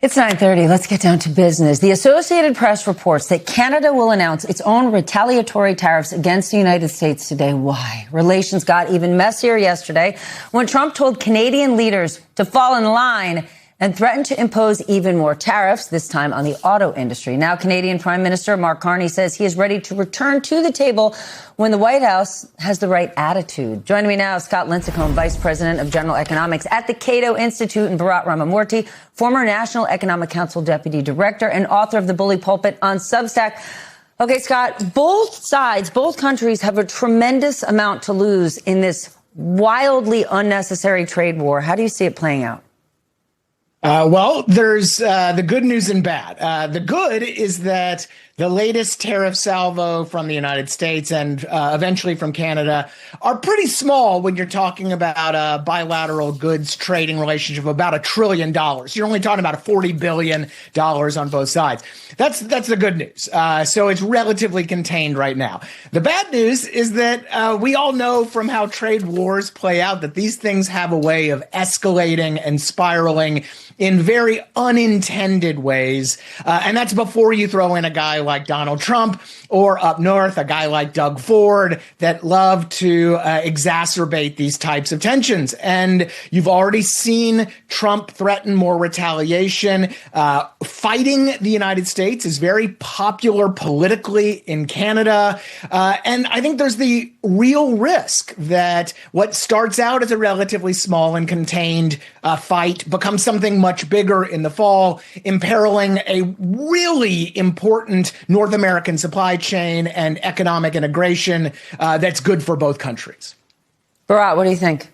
It's 9:30. Let's get down to business. The Associated Press reports that Canada will announce its own retaliatory tariffs against the United States today. Why? Relations got even messier yesterday when Trump told Canadian leaders to fall in line and threatened to impose even more tariffs, this time on the auto industry. Now, Canadian Prime Minister Mark Carney says he is ready to return to the table when the White House has the right attitude. Joining me now, Scott Lincicome, Vice President of General Economics at the Cato Institute, and Bharat Ramamurthy, former National Economic Council Deputy Director and author of The Bully Pulpit on Substack. Okay, Scott, both sides, both countries have a tremendous amount to lose in this wildly unnecessary trade war. How do you see it playing out? Well, there's the good news and bad. The good is that the latest tariff salvo from the United States and eventually from Canada are pretty small when you're talking about a bilateral goods trading relationship of about $1 trillion. You're only talking about $40 billion on both sides. That's the good news. So it's relatively contained right now. The bad news is that we all know from how trade wars play out that these things have a way of escalating and spiraling in very unintended ways. And that's before you throw in a guy like Donald Trump or up north, a guy like Doug Ford that love to exacerbate these types of tensions. And you've already seen Trump threaten more retaliation. Fighting the United States is very popular politically in Canada. And I think there's the real risk that what starts out as a relatively small and contained fight becomes something much bigger in the fall, imperiling a really important North American supply chain and economic integration that's good for both countries. Bharat, what do you think?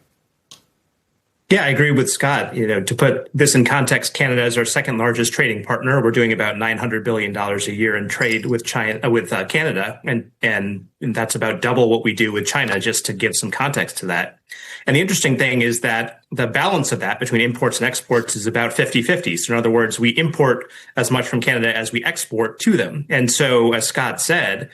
Yeah, I agree with Scott. To put this in context, Canada is our second largest trading partner. We're doing about $900 billion a year in trade with Canada, and that's about double what we do with China, just to give some context to that. And the interesting thing is that the balance of that between imports and exports is about 50-50. So in other words, we import as much from Canada as we export to them. And so, as Scott said,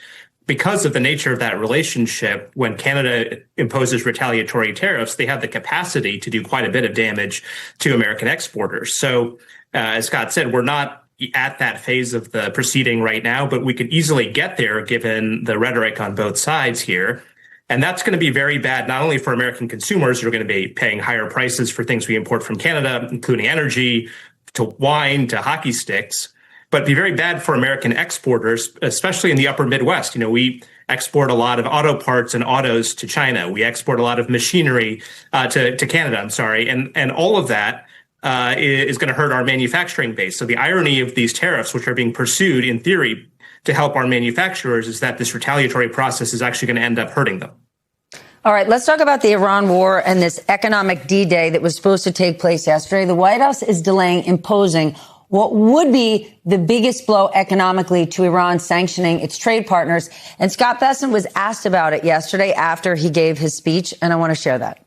because of the nature of that relationship, when Canada imposes retaliatory tariffs, they have the capacity to do quite a bit of damage to American exporters. So, as Scott said, we're not at that phase of the proceeding right now, but we could easily get there given the rhetoric on both sides here. And that's going to be very bad, not only for American consumers who are going to be paying higher prices for things we import from Canada, including energy, to wine, to hockey sticks, but be very bad for American exporters, especially in the upper Midwest. We export a lot of auto parts and autos to China. We export a lot of machinery to Canada, and all of that is going to hurt our manufacturing base. So the irony of these tariffs, which are being pursued in theory to help our manufacturers, is that this retaliatory process is actually going to end up hurting them. All right, let's talk about the Iran war and this economic D-Day that was supposed to take place yesterday. The White House is delaying imposing what would be the biggest blow economically to Iran, sanctioning its trade partners. And Scott Bessent was asked about it yesterday after he gave his speech, and I want to share that.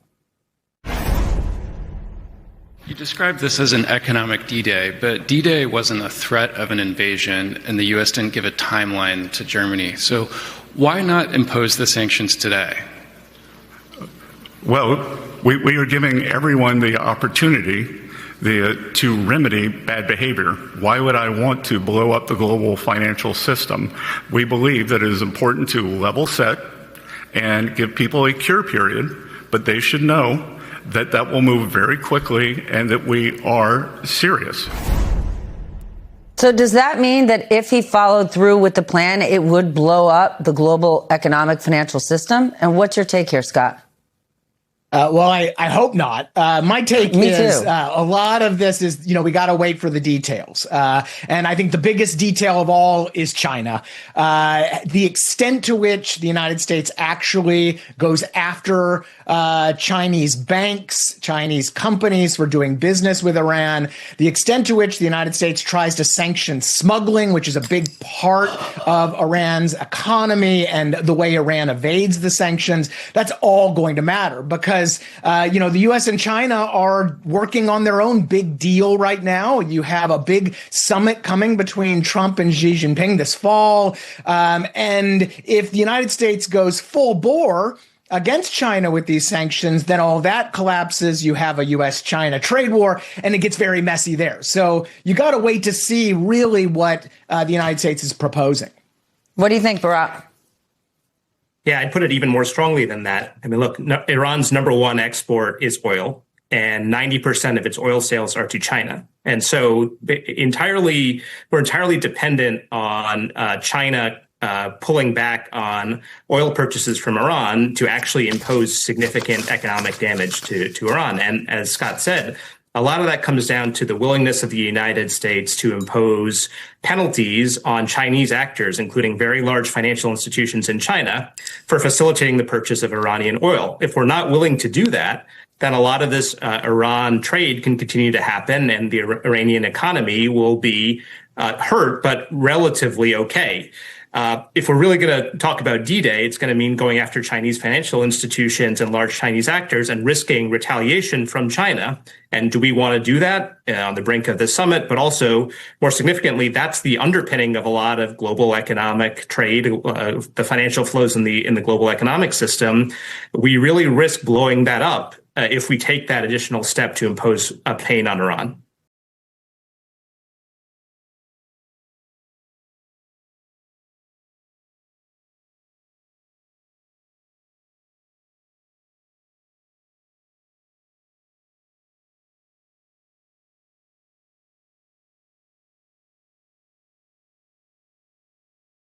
You described this as an economic D-Day, but D-Day wasn't a threat of an invasion, and the U.S. didn't give a timeline to Germany. So why not impose the sanctions today? Well, we are giving everyone the opportunity to remedy bad behavior. Why would I want to blow up the global financial system? We believe that it is important to level set and give people a cure period, but they should know that that will move very quickly and that we are serious. So does that mean that if he followed through with the plan, it would blow up the global economic financial system? And what's your take here, Scott? Well, I hope not. My take is a lot of this is, we got to wait for the details. And I think the biggest detail of all is China. The extent to which the United States actually goes after Chinese banks, Chinese companies for doing business with Iran, the extent to which the United States tries to sanction smuggling, which is a big part of Iran's economy, and the way Iran evades the sanctions, that's all going to matter because the U.S. and China are working on their own big deal right now. You have a big summit coming between Trump and Xi Jinping this fall. And if the United States goes full bore against China with these sanctions, then all that collapses. You have a U.S.-China trade war, and it gets very messy there. So you got to wait to see really what the United States is proposing. What do you think, Barack? Yeah, I'd put it even more strongly than that. I mean, look, Iran's number one export is oil, and 90% of its oil sales are to China. And so we're entirely dependent on China pulling back on oil purchases from Iran to actually impose significant economic damage to Iran. And as Scott said, a lot of that comes down to the willingness of the United States to impose penalties on Chinese actors, including very large financial institutions in China, for facilitating the purchase of Iranian oil. If we're not willing to do that, then a lot of this Iran trade can continue to happen, and the Iranian economy will be hurt, but relatively okay. If we're really going to talk about D-Day, it's going to mean going after Chinese financial institutions and large Chinese actors and risking retaliation from China. And do we want to do that on the brink of the summit? But also, more significantly, that's the underpinning of a lot of global economic trade, the financial flows in the global economic system. We really risk blowing that up if we take that additional step to impose a pain on Iran.